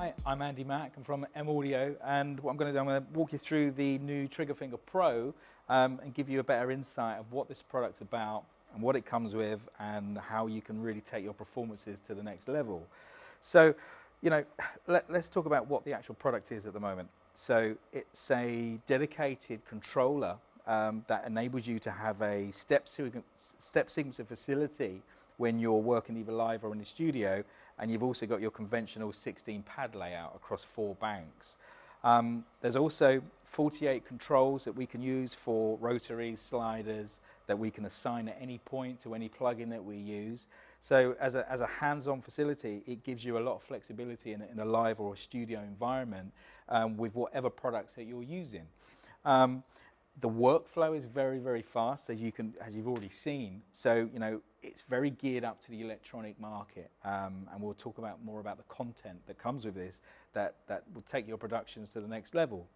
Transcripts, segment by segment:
Hi, I'm Andy Mack. I'm from M Audio, and what I'm going to do, I'm going to walk you through the new Trigger Finger Pro and give you a better insight of what this product's about and what it comes with and how you can really take your performances to the next level. So, you know, let's talk about what the actual product is at the moment. So it's a dedicated controller that enables you to have a step sequencer facility when you're working either live or in the studio, and you've also got your conventional 16 pad layout across 4 banks. There's also 48 controls that we can use for rotaries, sliders, that we can assign at any point to any plugin that we use. So as a hands-on facility, it gives you a lot of flexibility in a live or a studio environment with whatever products that you're using. The workflow is very, very fast, as you've already seen. So, you know, it's very geared up to the electronic market, and we'll talk more about the content that comes with this that will take your productions to the next level.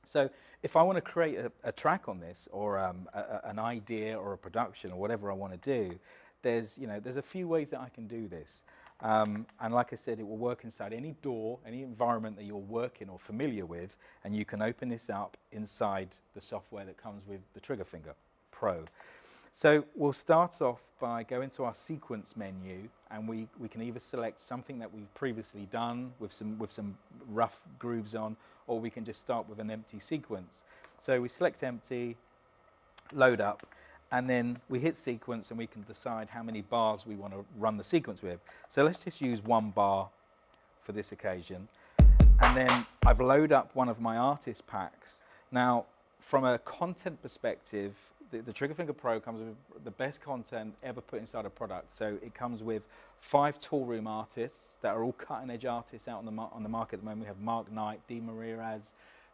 So, if I want to create a track on this, or an idea or a production or whatever I want to do, there's a few ways that I can do this. And like I said, it will work inside any DAW, any environment that you're working or familiar with, and you can open this up inside the software that comes with the Trigger Finger Pro. So we'll start off by going to our sequence menu, and we can either select something that we've previously done with some rough grooves on, or we can just start with an empty sequence. So we select empty, load up, and then we hit sequence, and we can decide how many bars we want to run the sequence with. So let's just use 1 bar for this occasion. And then I've loaded up one of my artist packs. Now, from a content perspective, the Trigger Finger Pro comes with the best content ever put inside a product. So it comes with 5 tool room artists that are all cutting edge artists out on the market at the moment. We have Mark Knight, Dee Mariraz,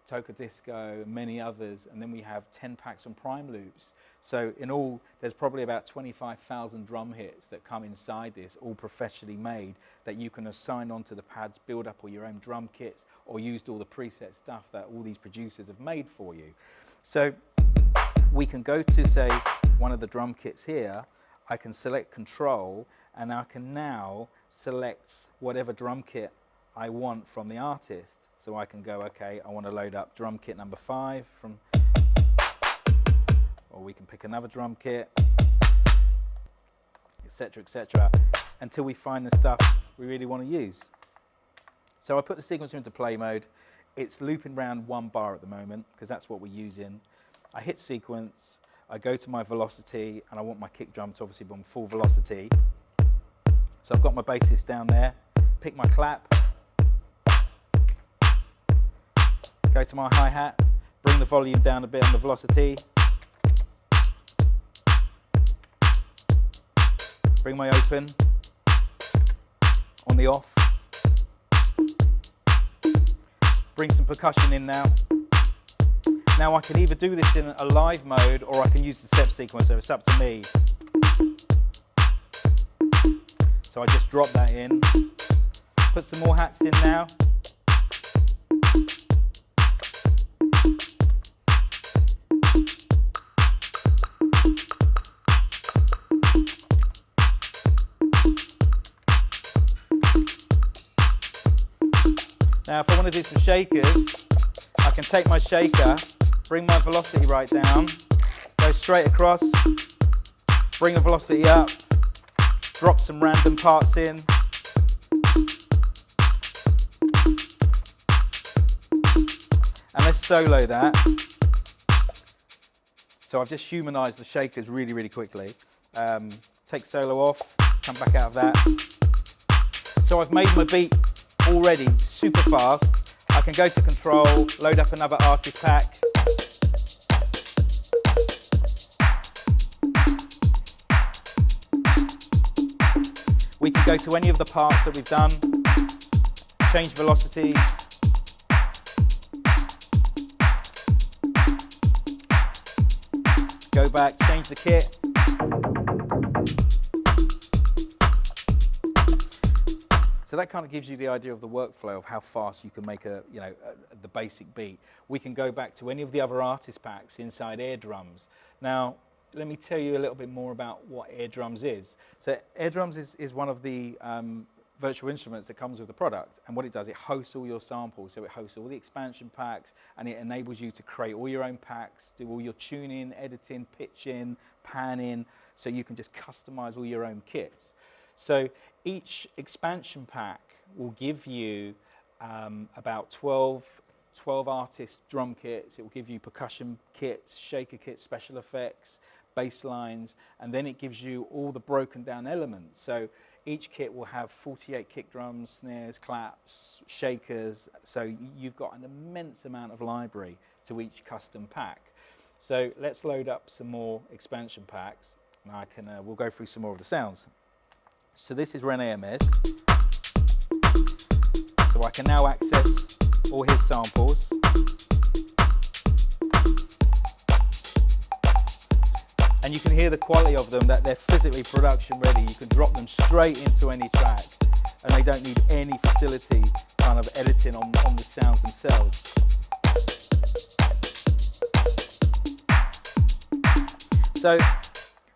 Toka Disco, many others, and then we have 10 packs on prime loops. So in all, there's probably about 25,000 drum hits that come inside this, all professionally made, that you can assign onto the pads, build up all your own drum kits, or used all the preset stuff that all these producers have made for you. So we can go to, say, one of the drum kits here. I can select control, and I can now select whatever drum kit I want from the artist. So I can go, okay, I want to load up drum kit number 5 from, or we can pick another drum kit, etc., until we find the stuff we really want to use. So I put the sequencer into play mode. It's looping around 1 bar at the moment, because that's what we're using. I hit sequence, I go to my velocity, and I want my kick drum to obviously be on full velocity. So I've got my bassist down there, pick my clap, go to my hi-hat, bring the volume down a bit on the velocity, bring my open on the off, bring some percussion in now. Now I can either do this in a live mode, or I can use the step sequencer, it's up to me. So I just drop that in, put some more hats in now. Now if I want to do some shakers, I can take my shaker, bring my velocity right down, go straight across, bring the velocity up, drop some random parts in. And let's solo that. So I've just humanized the shakers really, really quickly. Take solo off, come back out of that. So I've made my beat already super fast. I can go to control, load up another artist pack. We can go to any of the parts that we've done, change velocity. Go back, change the kit. So that kind of gives you the idea of the workflow of how fast you can make the basic beat. We can go back to any of the other artist packs inside Air Drums. Now, let me tell you a little bit more about what Air Drums is. So Air Drums is one of the virtual instruments that comes with the product, and what it does, it hosts all your samples. So it hosts all the expansion packs, and it enables you to create all your own packs, do all your tuning, editing, pitching, panning, so you can just customize all your own kits. So each expansion pack will give you about 12 artist drum kits. It will give you percussion kits, shaker kits, special effects, bass lines, and then it gives you all the broken down elements. So each kit will have 48 kick drums, snares, claps, shakers. So you've got an immense amount of library to each custom pack. So let's load up some more expansion packs, and we'll go through some more of the sounds. So this is Rene Hermes. So I can now access all his samples. And you can hear the quality of them, that they're physically production ready. You can drop them straight into any track, and they don't need any facility kind of editing on the sounds themselves. So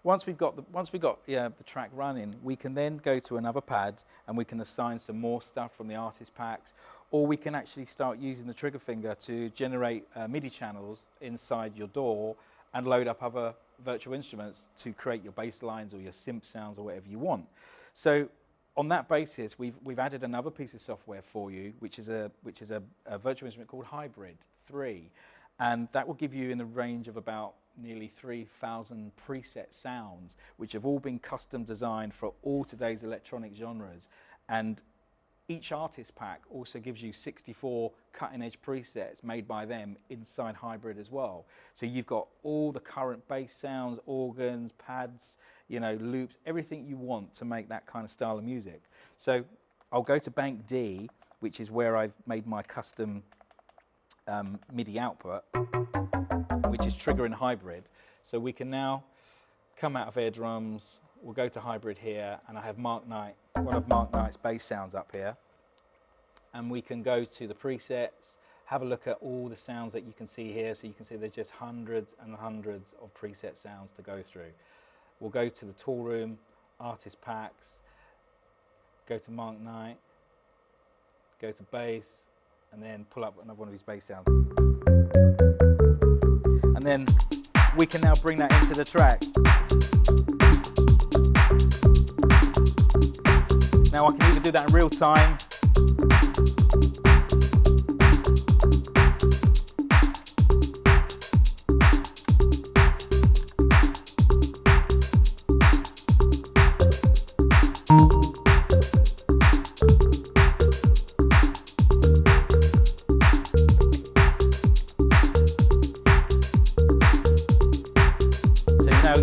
once we've got the track running, we can then go to another pad and we can assign some more stuff from the artist packs, or we can actually start using the trigger finger to generate MIDI channels inside your DAW and load up other virtual instruments to create your bass lines or your synth sounds or whatever you want. So on that basis, we've added another piece of software for you, which is a virtual instrument called Hybrid 3, and that will give you in the range of about nearly 3,000 preset sounds, which have all been custom designed for all today's electronic genres. And each artist pack also gives you 64 cutting-edge presets made by them inside Hybrid as well. So you've got all the current bass sounds, organs, pads, loops, everything you want to make that kind of style of music. So I'll go to Bank D, which is where I've made my custom MIDI output, which is triggering Hybrid. So we can now come out of Air Drums, we'll go to Hybrid here, and I have Mark Knight, one of Mark Knight's bass sounds up here. And we can go to the presets, have a look at all the sounds that you can see here. So you can see there's just hundreds and hundreds of preset sounds to go through. We'll go to the tool room, artist packs, go to Mark Knight, go to bass, and then pull up another one of his bass sounds. And then we can now bring that into the track. Now I can either do that in real time,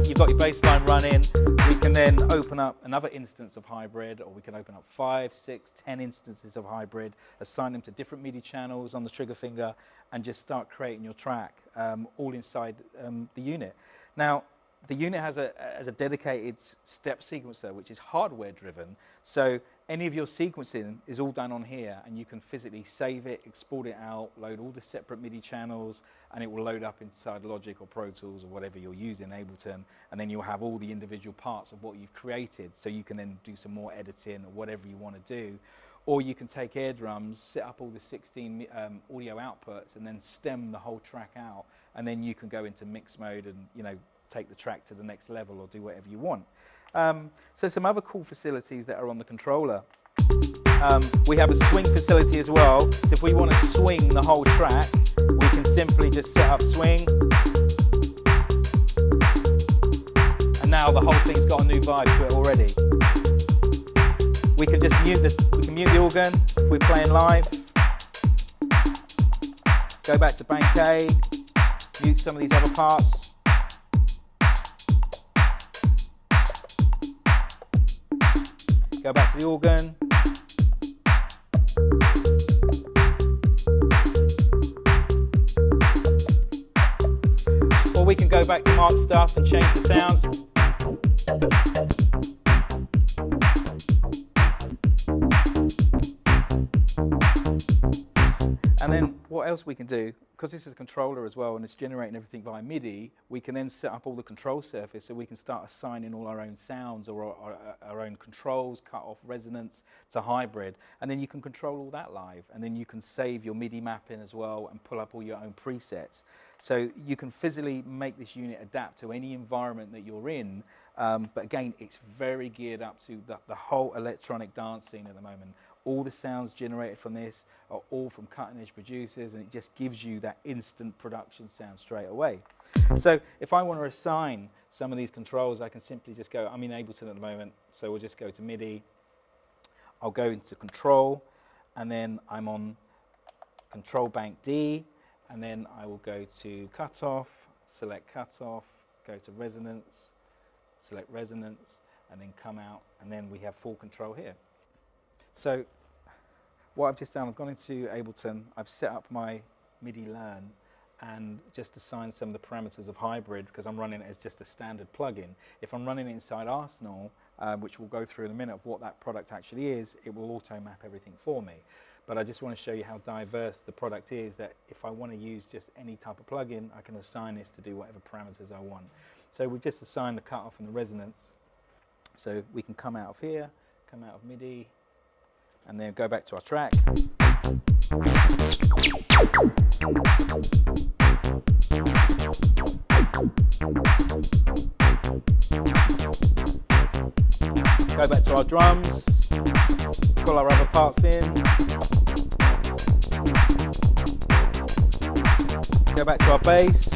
you've got your bass line running. We can then open up another instance of Hybrid, or we can open up 5, 6, 10 instances of Hybrid, assign them to different MIDI channels on the trigger finger, and just start creating your track all inside the unit. Now, the unit has a dedicated step sequencer, which is hardware driven. So any of your sequencing is all done on here, and you can physically save it, export it out, load all the separate MIDI channels, and it will load up inside Logic or Pro Tools or whatever you're using, Ableton, and then you'll have all the individual parts of what you've created, so you can then do some more editing or whatever you want to do. Or you can take Air Drums, set up all the 16 audio outputs, and then stem the whole track out, and then you can go into mix mode and take the track to the next level or do whatever you want. So some other cool facilities that are on the controller. We have a swing facility as well. So if we want to swing the whole track, we can simply just set up swing. And now the whole thing's got a new vibe to it already. We can just mute the organ if we're playing live. Go back to bank A, mute some of these other parts. Go back to the organ. Or we can go back to Mark's stuff and change the sounds. And then what else we can do, because this is a controller as well and it's generating everything via MIDI, we can then set up all the control surface so we can start assigning all our own sounds or our own controls, cut off resonance to hybrid, and then you can control all that live, and then you can save your MIDI mapping as well and pull up all your own presets. So you can physically make this unit adapt to any environment that you're in, but again, it's very geared up to the whole electronic dance scene at the moment. All the sounds generated from this are all from cutting-edge producers, and it just gives you that instant production sound straight away. So if I want to assign some of these controls, I can simply just go, I'm in Ableton at the moment, so we'll just go to MIDI. I'll go into Control, and then I'm on Control Bank D, and then I will go to Cutoff, select Cutoff, go to Resonance, select Resonance, and then come out, and then we have full control here. So what I've just done, I've gone into Ableton, I've set up my MIDI Learn and just assigned some of the parameters of hybrid because I'm running it as just a standard plugin. If I'm running it inside Arsenal, which we'll go through in a minute of what that product actually is, it will auto map everything for me. But I just want to show you how diverse the product is, that if I want to use just any type of plugin, I can assign this to do whatever parameters I want. So we've just assigned the cutoff and the resonance. So we can come out of here, come out of MIDI, and then go back to our track. Go back to our drums, pull our other parts in. Go back to our bass.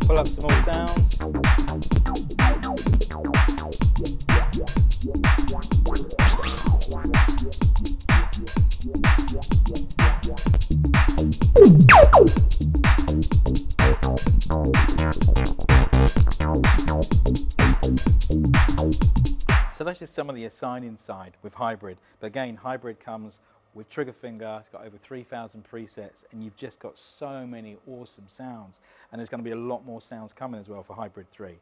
Pull up some more sounds. So that's just some of the assigning side with hybrid. But again, hybrid comes with trigger finger. It's got over 3,000 presets, and you've just got so many awesome sounds. And there's going to be a lot more sounds coming as well for Hybrid 3.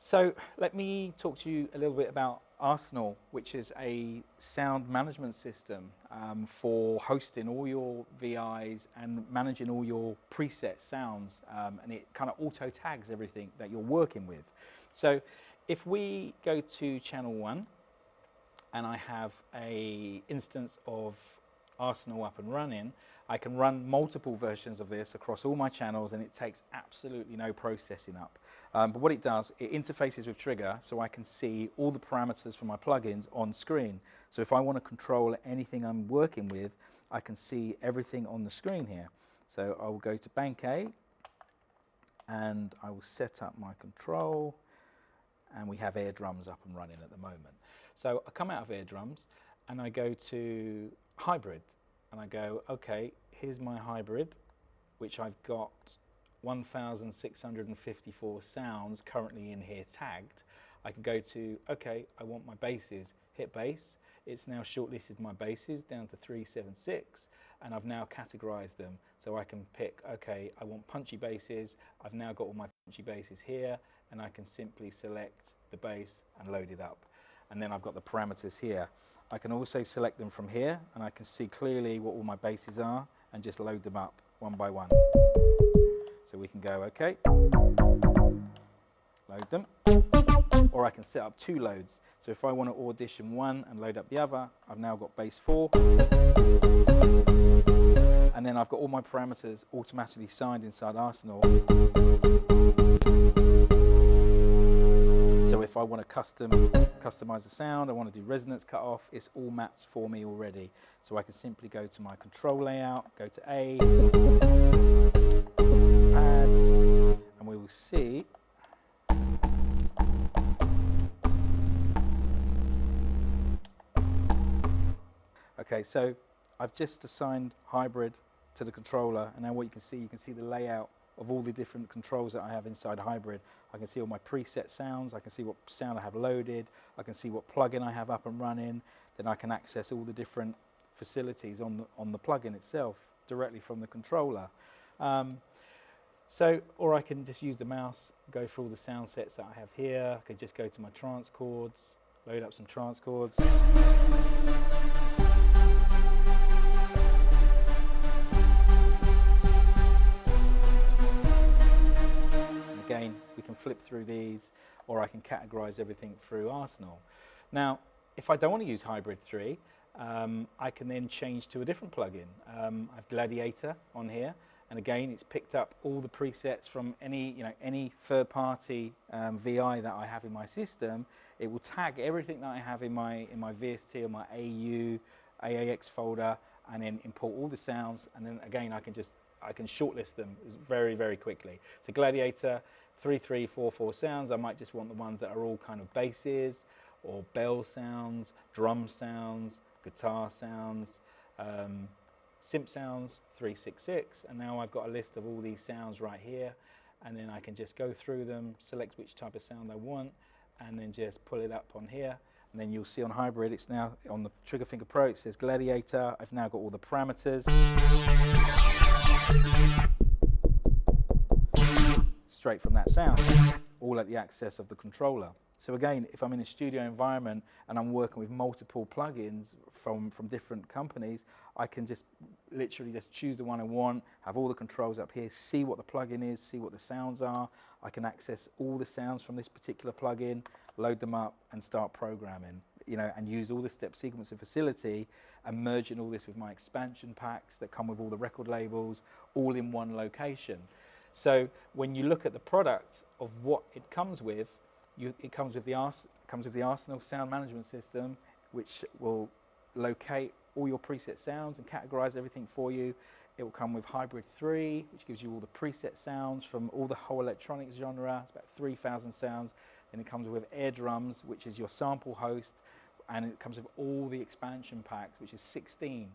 So let me talk to you a little bit about Arsenal, which is a sound management system for hosting all your VIs and managing all your preset sounds, and it kind of auto tags everything that you're working with. So if we go to channel 1 and I have a instance of Arsenal up and running, I can run multiple versions of this across all my channels, and it takes absolutely no processing up. But what it does, it interfaces with Trigger, so I can see all the parameters for my plugins on screen. So if I want to control anything I'm working with, I can see everything on the screen here. So I will go to Bank A, and I will set up my control, and we have Air Drums up and running at the moment. So I come out of Air Drums, and I go to Hybrid, and I go, okay, here's my hybrid, which I've got 1,654 sounds currently in here tagged. I can go to, okay, I want my basses, hit bass. It's now shortlisted my basses down to 376, and I've now categorized them. So I can pick, okay, I want punchy basses. I've now got all my punchy basses here, and I can simply select the bass and load it up. And then I've got the parameters here. I can also select them from here, and I can see clearly what all my basses are and just load them up one by one. So we can go, okay, load them, or I can set up 2 loads. So if I want to audition one and load up the other, I've now got bass 4, and then I've got all my parameters automatically signed inside Arsenal. So if I want to customize the sound, I want to do resonance cutoff, it's all mapped for me already. So I can simply go to my control layout, go to A, pads, and we will see okay, so I've just assigned hybrid to the controller, and now what you can see the layout of all the different controls that I have inside hybrid. I can see all my preset sounds, I can see what sound I have loaded, I can see what plugin I have up and running, then I can access all the different facilities on the plugin itself directly from the controller. Or I can just use the mouse, go through all the sound sets that I have here. I could just go to my trance chords, load up some trance chords. Again, we can flip through these, or I can categorize everything through Arsenal. Now, if I don't want to use Hybrid 3, I can then change to a different plugin. I have Gladiator on here, and again, it's picked up all the presets from any third-party VI that I have in my system. It will tag everything that I have in my VST or my AAX folder, and then import all the sounds, and then again, I can shortlist them very, very quickly. So Gladiator, 3, 3, 4, 4 sounds. I might just want the ones that are all kind of basses, or bell sounds, drum sounds, guitar sounds, synth sounds, 366. And now I've got a list of all these sounds right here. And then I can just go through them, select which type of sound I want, and then just pull it up on here. And then you'll see on hybrid, it's now on the Trigger Finger Pro, it says Gladiator. I've now got all the parameters. Straight from that sound, all at the access of the controller. So again, if I'm in a studio environment and I'm working with multiple plugins from different companies, I can just literally just choose the one I want, have all the controls up here, see what the plugin is, see what the sounds are. I can access all the sounds from this particular plugin, load them up and start programming, and use all the step sequencer facility and merging all this with my expansion packs that come with all the record labels, all in one location. So when you look at the product of what it comes with, it comes with the Arsenal sound management system, which will locate all your preset sounds and categorize everything for you. It will come with Hybrid 3, which gives you all the preset sounds from all the whole electronics genre. It's about 3,000 sounds. Then it comes with Air Drums, which is your sample host, and it comes with all the expansion packs, which is 16.